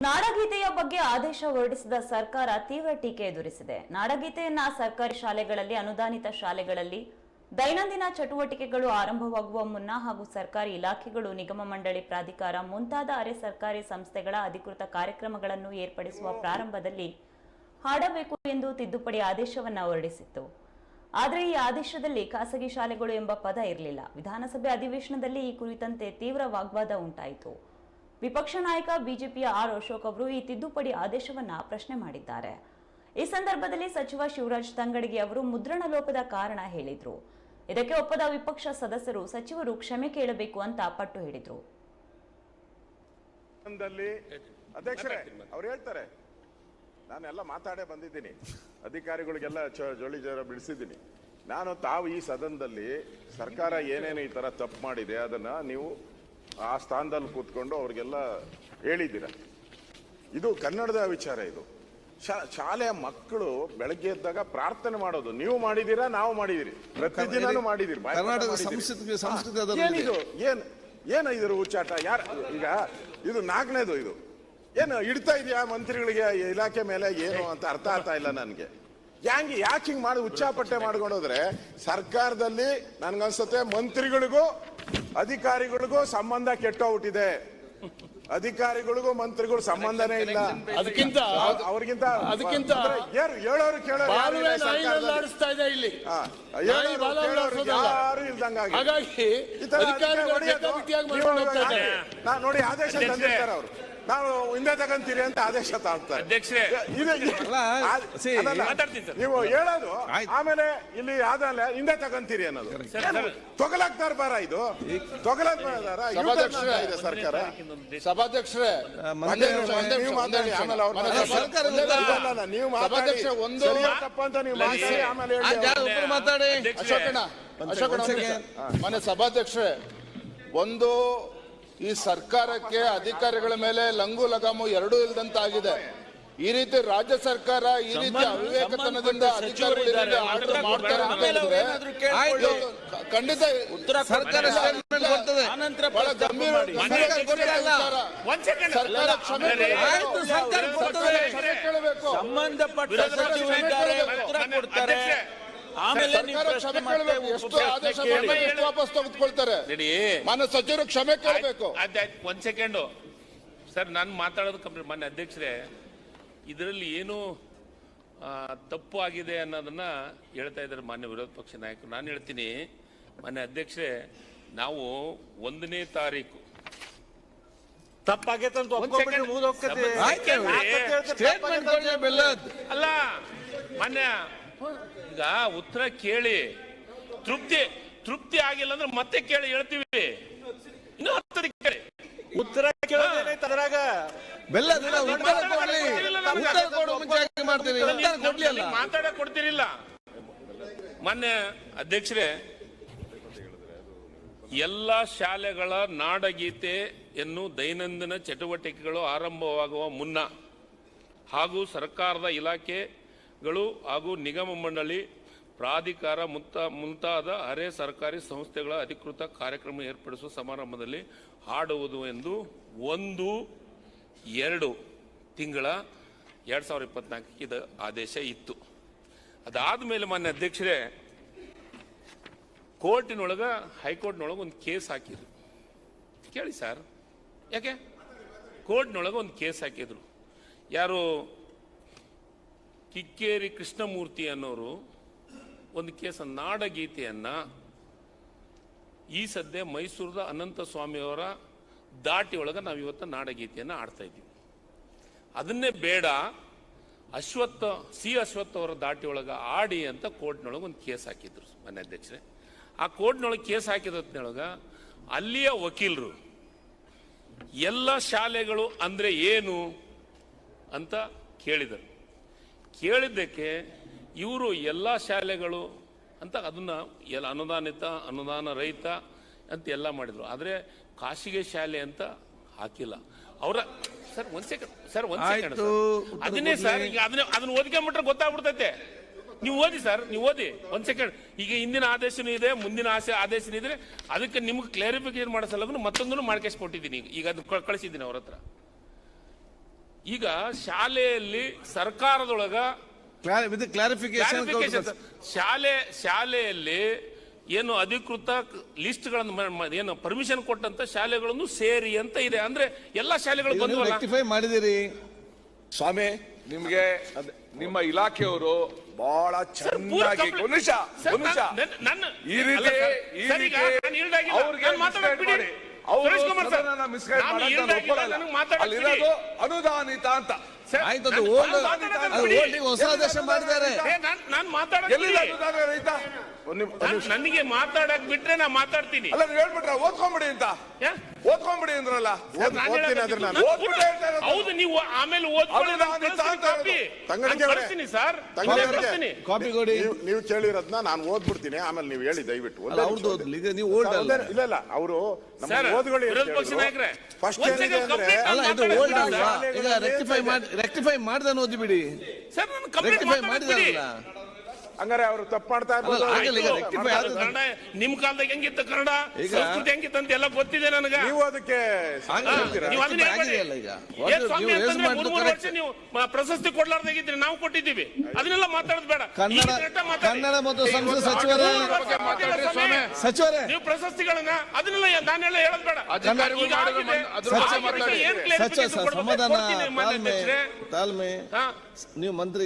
ನಾಡಗೀತೆಯ ಬಗ್ಗೆ ಆದೇಶ ಹೊರಡಿಸಿದ ಸರ್ಕಾರ ತೀವ್ರ ಟೀಕೆ ಎದುರಿಸಿದೆ. ನಾಡಗೀತೆಯನ್ನ ಸರ್ಕಾರಿ ಶಾಲೆಗಳಲ್ಲಿ, ಅನುದಾನಿತ ಶಾಲೆಗಳಲ್ಲಿ ದೈನಂದಿನ ಚಟುವಟಿಕೆಗಳು ಆರಂಭವಾಗುವ ಮುನ್ನ ಹಾಗೂ ಸರ್ಕಾರಿ ಇಲಾಖೆಗಳು, ನಿಗಮ ಮಂಡಳಿ, ಪ್ರಾಧಿಕಾರ ಮುಂತಾದ ಅರೆ ಸರ್ಕಾರಿ ಸಂಸ್ಥೆಗಳ ಅಧಿಕೃತ ಕಾರ್ಯಕ್ರಮಗಳನ್ನು ಏರ್ಪಡಿಸುವ ಪ್ರಾರಂಭದಲ್ಲಿ ಹಾಡಬೇಕು ಎಂದು ತಿದ್ದುಪಡಿ ಆದೇಶವನ್ನು ಹೊರಡಿಸಿತ್ತು. ಆದರೆ ಈ ಆದೇಶದಲ್ಲಿ ಖಾಸಗಿ ಶಾಲೆಗಳು ಎಂಬ ಪದ ಇರಲಿಲ್ಲ. ವಿಧಾನಸಭೆ ಅಧಿವೇಶನದಲ್ಲಿ ಈ ಕುರಿತಂತೆ ತೀವ್ರ ವಾಗ್ವಾದ ಉಂಟಾಯಿತು. ವಿಪಕ್ಷ ನಾಯಕ ಬಿಜೆಪಿಯ ಆರ್ ಅಶೋಕ್ ಅವರು ಈ ತಿದ್ದುಪಡಿ ಆದೇಶವನ್ನ ಪ್ರಶ್ನೆ ಮಾಡಿದ್ದಾರೆ. ಈ ಸಂದರ್ಭದಲ್ಲಿ ಸಚಿವ ಶಿವರಾಜ್ ತಂಗಡಗಿ ಅವರು ಮುದ್ರಣ ಲೋಪದ ಕಾರಣ ಹೇಳಿದ್ರು. ಇದಕ್ಕೆ ಒಪ್ಪದ ವಿಪಕ್ಷ ಸದಸ್ಯರು ಸಚಿವರು ಕ್ಷಮೆ ಕೇಳಬೇಕು ಅಂತ ಪಟ್ಟು ಹಿಡಿದ್ರು. ಅಧ್ಯಕ್ಷರೇ ಅವ್ರು ಹೇಳ್ತಾರೆ, ನಾನೆಲ್ಲ ಮಾತಾಡೇ ಬಂದಿದ್ದೀನಿ, ಅಧಿಕಾರಿಗಳಿಗೆಲ್ಲ ಜೋಳಿ ಜೋರ ಬಿಡಿಸಿದ್ದೀನಿ. ತಾವು ಈ ಸದನದಲ್ಲಿ ಸರ್ಕಾರ ಏನೇನು ಈ ತರ ತಪ್ಪು ಮಾಡಿದೆ ಅದನ್ನ ನೀವು ಆ ಸ್ಥಾನದಲ್ಲಿ ಕೂತ್ಕೊಂಡು ಅವ್ರಿಗೆಲ್ಲ ಹೇಳಿದ್ದೀರ. ಇದು ಕನ್ನಡದ ವಿಚಾರ. ಇದು ಶಾಲೆಯ ಮಕ್ಕಳು ಬೆಳಗ್ಗೆ ಎದ್ದಾಗ ಪ್ರಾರ್ಥನೆ ಮಾಡೋದು ನೀವು ಮಾಡಿದೀರಾ, ನಾವು ಮಾಡಿದಿರಿ, ಪ್ರತಿದಿನಾನು ಮಾಡಿದಿರಿ. ಏನು ಇದ್ರ ಉಚ್ಚಾಟ? ಯಾರು ಈಗ ಇದು 4ನೇದು. ಇದು ಏನು ಇಡ್ತಾ ಇದೆಯಾ ಮಂತ್ರಿಗಳಿಗೆ ಇಲಾಖೆ ಮೇಲೆ ಏನು ಅಂತ ಅರ್ಥ ಆಗ್ತಾ ಇಲ್ಲ ನನಗೆ. ಯಾಕೆ ಹಿಂಗ್ ಮಾಡಿ ಉಚ್ಚಾಪಟ್ಟೆ ಮಾಡ್ಕೊಂಡೋದ್ರೆ ಸರ್ಕಾರದಲ್ಲಿ ನನ್ಗನ್ಸುತ್ತೆ ಮಂತ್ರಿಗಳಿಗೂ ಅಧಿಕಾರಿಗಳಿಗೂ ಸಂಬಂಧ ಕೆಟ್ಟೋಗ್ಬಿಟ್ಟಿದೆ. ಅಧಿಕಾರಿಗಳಿಗೂ ಮಂತ್ರಿಗಳು ಸಂಬಂಧನೇ ಇಲ್ಲ. ಅವ್ರಿಗಿಂತ ಹೇಳೋರು ಕೇಳೋರು ಯಾರು ಇಲ್ದಂಗಾಗಿ ನೋಡಿ ಆದೇಶ ತಂದಿರ್ತಾರೆ ಅವರು. ನಾವು ಹಿಂದೆ ತಗಂತೀರಿ ಅಂತ ಆದೇಶ ತಾಳ್ತಾರೆ. ನೀವು ಹೇಳೋದು ಆಮೇಲೆ ಇಲ್ಲಿ ಆದಮೇಲೆ ಹಿಂದೆ ತಗಂತೀರಿ ಅನ್ನೋದು ತೊಗಲಾಗ್ತಾರ ಬಾರ. ಇದು ತೊಗಲಾಗ್ತಾರ ಇದೆ ಸರ್ಕಾರ. ಸಭಾಧ್ಯಕ್ಷರೇ ನೀವು ಮಾತಾಡಿ, ಆಮೇಲೆ ನೀವು ಮಾತಾಡಿ ತಪ್ಪ ಅಂತ ನೀವು ಮಾತಾಡಿ. ಅಶೋಕಣ್ಣ ಮನೆ ಸಭಾಧ್ಯಕ್ಷರೇ, ಒಂದು ಈ ಸರ್ಕಾರಕ್ಕೆ ಅಧಿಕಾರಿಗಳ ಮೇಲೆ ಲಂಗು ಲಗಾಮು ಎರಡೂ ಇಲ್ದಂತಾಗಿದೆ. ಈ ರೀತಿ ರಾಜ್ಯ ಸರ್ಕಾರ ಈ ರೀತಿ ಅವಿವೇಕತನದಿಂದ ಅಧಿಕಾರಿಗಳಿಗೆ ಆರ್ಡರ್ ಮಾಡ್ತಾರೆ ಅಂತ ಹೇಳಿದ್ರೆ ಖಂಡಿತ ಸರ್ಕಾರ ಬಹಳ ಗಂಭೀರ ಸರ್ಕಾರ ಕ್ಷಮೆ ಕೇಳಬೇಕು. ಸಂಬಂಧಪಟ್ಟ ಸಚಿವರಿದ್ದಾರೆ, ಉತ್ತರ ಕೊಡ್ತಾರೆ. ಆಮೇಲೆ ಎಷ್ಟು ಆದೇಶ ಎಷ್ಟು ವಾಪಸ್ ತೆಗೆದುಕೊಳ್ತಾರೆ. ಮಾನ್ಯ ಸಚಿವರು ಕ್ಷಮೆ ಕೇಳಬೇಕು. ಒಂದ್ ಸೆಕೆಂಡು ಸರ್, ನಾನು ಮಾತಾಡೋದು ಕಂಪ್ಲೀಟ್. ಮಾನ್ಯ ಅಧ್ಯಕ್ಷರೇ, ಇದರಲ್ಲಿ ಏನು ತಪ್ಪು ಆಗಿದೆ ಅನ್ನೋದನ್ನ ಹೇಳ್ತಾ ಇದ್ದಾರೆ ಮಾನ್ಯ ವಿರೋಧ ಪಕ್ಷ ನಾಯಕರು. ನಾನು ಹೇಳ್ತೀನಿ ಮಾನ್ಯ ಅಧ್ಯಕ್ಷರೇ, ನಾವು 1ನೇ ತಾರೀಕು ಅಲ್ಲ ಮಾನ್ಯ, ಈಗ ಉತ್ತರ ಕೇಳಿ ತೃಪ್ತಿ ಆಗಿಲ್ಲ ಅಂದ್ರೆ ಮತ್ತೆ ಕೇಳಿ ಹೇಳ್ತೀವಿ. ಇನ್ನು 10 ಕೇಳಿ ಉತ್ತರ ಕೇಳೋದ್ರಾಗ ಮಾತಾಡಕ್ ಕೊಡ್ತಿರಿಲ್ಲ. ಮಾನ್ಯ ಅಧ್ಯಕ್ಷರೇ, ಎಲ್ಲ ಶಾಲೆಗಳ ನಾಡಗೀತೆಯನ್ನು ದೈನಂದಿನ ಚಟುವಟಿಕೆಗಳು ಆರಂಭವಾಗುವ ಮುನ್ನ ಹಾಗೂ ಸರ್ಕಾರದ ಇಲಾಖೆಗಳು ಹಾಗೂ ನಿಗಮ ಮಂಡಳಿ, ಪ್ರಾಧಿಕಾರ ಮುಂತಾದ ಅರೆ ಸರ್ಕಾರಿ ಸಂಸ್ಥೆಗಳ ಅಧಿಕೃತ ಕಾರ್ಯಕ್ರಮ ಏರ್ಪಡಿಸುವ ಸಮಾರಂಭದಲ್ಲಿ ಹಾಡುವುದು ಎಂದು 1-2 ತಿಂಗಳ 2024 ಇದು ಆದೇಶ ಇತ್ತು. ಅದಾದ ಮೇಲೆ ಮಾನ್ಯ ಅಧ್ಯಕ್ಷರೇ, ಕೋರ್ಟಿನೊಳಗ ಹೈಕೋರ್ಟ್ನೊಳಗೆ ಒಂದು ಕೇಸ್ ಹಾಕಿದ್ರು. ಕೇಳಿ ಸರ್, ಯಾಕೆ ಕೋರ್ಟ್ನೊಳಗೆ ಒಂದು ಕೇಸ್ ಹಾಕಿದ್ರು. ಯಾರು ಕಿಕ್ಕೇರಿ ಕೃಷ್ಣಮೂರ್ತಿ ಅನ್ನೋರು ಒಂದು ಕೇಸ ನಾಡಗೀತೆಯನ್ನ ಈ ಸದ್ಯ ಮೈಸೂರದ ಅನಂತ ಸ್ವಾಮಿಯವರ ದಾಟಿ ಒಳಗೆ ನಾವು ಇವತ್ತು ನಾಡಗೀತೆಯನ್ನು ಆಡ್ತಾ ಇದ್ದೀವಿ. ಅದನ್ನೇ ಬೇಡ, ಅಶ್ವತ್ಥ ಅವರ ದಾಟಿ ಒಳಗೆ ಆಡಿ ಅಂತ ಕೋರ್ಟ್ನೊಳಗೆ ಒಂದು ಕೇಸ್ ಹಾಕಿದ್ರು ಮಾನ್ಯ ಅಧ್ಯಕ್ಷರೇ. ಆ ಕೋರ್ಟ್ನೊಳಗೆ ಕೇಸ್ ಹಾಕಿದೊಳಗ ಅಲ್ಲಿಯ ವಕೀಲರು ಎಲ್ಲ ಶಾಲೆಗಳು ಅಂದ್ರೆ ಏನು ಅಂತ ಕೇಳಿದರು. ಕೇಳಿದ್ದಕ್ಕೆ ಇವರು ಎಲ್ಲ ಶಾಲೆಗಳು ಅಂತ ಅದನ್ನ ಎಲ್ಲ ಅನುದಾನಿತ, ಅನುದಾನ ರಹಿತ ಅಂತ ಎಲ್ಲ ಮಾಡಿದ್ರು. ಆದರೆ ಖಾಸಗಿ ಶಾಲೆ ಅಂತ ಹಾಕಿಲ್ಲ. ಅವರ ಸರ್ ಒಂದ್ ಸೆಕೆಂಡ್ ಅದನ್ನೇ ಸರ್, ಈಗ ಅದನ್ನ ಓದ್ಕೊಂಡ್ಬಿಟ್ರೆ ಗೊತ್ತಾಗ್ಬಿಡ್ತೈತೆ. ನೀವು ಓದಿ ಸರ್, ನೀವು ಓದಿ. ಒಂದ್ ಸೆಕೆಂಡ್. ಈಗ ಹಿಂದಿನ ಆದೇಶನೂ ಇದೆ, ಮುಂದಿನ ಆದೇಶನೂ ಇದ್ರೆ ಅದಕ್ಕೆ ನಿಮ್ಗೆ ಕ್ಲಾರಿಫಿಕೇಶನ್ ಮಾಡೋ ಸಲುವಾಗಿ ಮತ್ತೊಂದನ್ನು ಮಾಡ್ಕೇಸ್ ಕೊಟ್ಟಿದ್ದೀನಿ. ಈಗ ಅದು ಕಳಿಸಿದ್ದೀನಿ ಅವ್ರ ಹತ್ರ. ಈಗ ಶಾಲೆಯಲ್ಲಿ ಸರ್ಕಾರದೊಳಗ ವಿತ್ ಕ್ಲಾರಿಫಿಕೇಶನ್ ಶಾಲೆಯಲ್ಲಿ ಏನು ಅಧಿಕೃತ ಲಿಸ್ಟ್ಗಳನ್ನು ಏನು ಪರ್ಮಿಷನ್ ಕೊಟ್ಟಂತ ಶಾಲೆಗಳನ್ನು ಸೇರಿ ಅಂತ ಇದೆ. ಅಂದ್ರೆ ಎಲ್ಲಾ ಶಾಲೆಗಳು ಬಂದವಲ್ಲ. ರೆಕ್ಟಿಫೈ ಮಾಡಿದಿರಿ ಸ್ವಾಮಿ, ನಿಮ್ಗೆ ನಿಮ್ಮ ಇಲಾಖೆಯವರು ಬಹಳ ಚೆನ್ನಾಗಿ ಈ ರೀತಿ ಅಲ್ಲಿರೋದು ಅನುದಾನಿತ ಅಂತ. ಆಯ್ತು, ಅದು ಓಲ್ಡ್ ಹೊಸ ಆದೇಶ ಮಾಡಿದ್ದಾರೆ. ನಾನು ಮಾತಾಡ ನನಗೆ ಮಾತಾಡಕ್ ಬಿಟ್ರೆ ನಾ ಮಾತಾಡ್ತೀನಿ. ಅಲ್ಲ, ನೀವು ಹೇಳ್ಬಿಟ್ರ ಓದ್ಕೊಂಬಿಡಿ ಅಂತ, ಓದ್ಕೊಂಬಿಡಿ ಅಂದ್ರಲ್ಲ. ಹೌದು, ನೀವು ಆಮೇಲೆ ಓದ್ತೀನಿ ಸರ್. ಕಾಪಿ ಕೊಡಿ. ನೀವು ಕೇಳಿರೋದನ್ನ ನಾನು ಓದ್ಬಿಡ್ತೀನಿ, ಆಮೇಲೆ ನೀವು ಹೇಳಿ ದಯವಿಟ್ಟು. ಹೌದು, ಈಗ ನೀವು ಓಲ್ಡ್ ಅಲ್ಲ. ಇಲ್ಲ ಅವರು ವಿರೋಧ ಪಕ್ಷ ನಾಯಕರೇ, ಫಸ್ಟ್ ಏನಿದೆ ಅಂದ್ರೆ ಅಲ್ಲ, ಇದು ಓಲ್ಡ್ ಅಲ್ವಾ? ಈಗ ರೆಕ್ಟಿಫೈ ಮಾಡ್ದಾನ ಓದಿಬಿಡಿ. ಸರ್ ನಾನು ರೆಕ್ಟಿಫೈ ಮಾಡಿದಾರಲ್ಲ. ಹಂಗಾರೆ ಅವರು ತಪ್ಪು ಮಾಡ್ತಾ ಇರ್ಬೋದು. ಕನ್ನಡ ನಿಮ್ ಕಾಲದಾಗ ಹೆಂಗಿತ್ತು, ಕನ್ನಡ ಸಂಸ್ಕೃತಿ ಹೆಂಗಿತ್ತು ಅಂತ ಎಲ್ಲ ಗೊತ್ತಿದೆ ನನಗೆ. ನೀವು ಅದಕ್ಕೆ ಆಗಿದೆಯಲ್ಲ ಈಗ. ನೀವು ಪ್ರಶಸ್ತಿ ಕೊಡ್ಲಾರ್ದಾಗಿದ್ರೆ ನಾವು ಕೊಟ್ಟಿದ್ದೀವಿ. ಅದನ್ನೆಲ್ಲ ಮಾತಾಡೋದು ಬೇಡ. ಕನ್ನಡ ಮತ್ತು ಸಂಸ್ಕೃತಿ ಸಚಿವರೇ ನೀವು ಪ್ರಶಸ್ತಿಗಳನ್ನ ಅದನ್ನೆಲ್ಲ ನಾನೆಲ್ಲ ಹೇಳೋದು ಬೇಡ. ಸಮಾಧಾನ, ತಾಳ್ಮೆ. ನೀವು ಮಂತ್ರಿ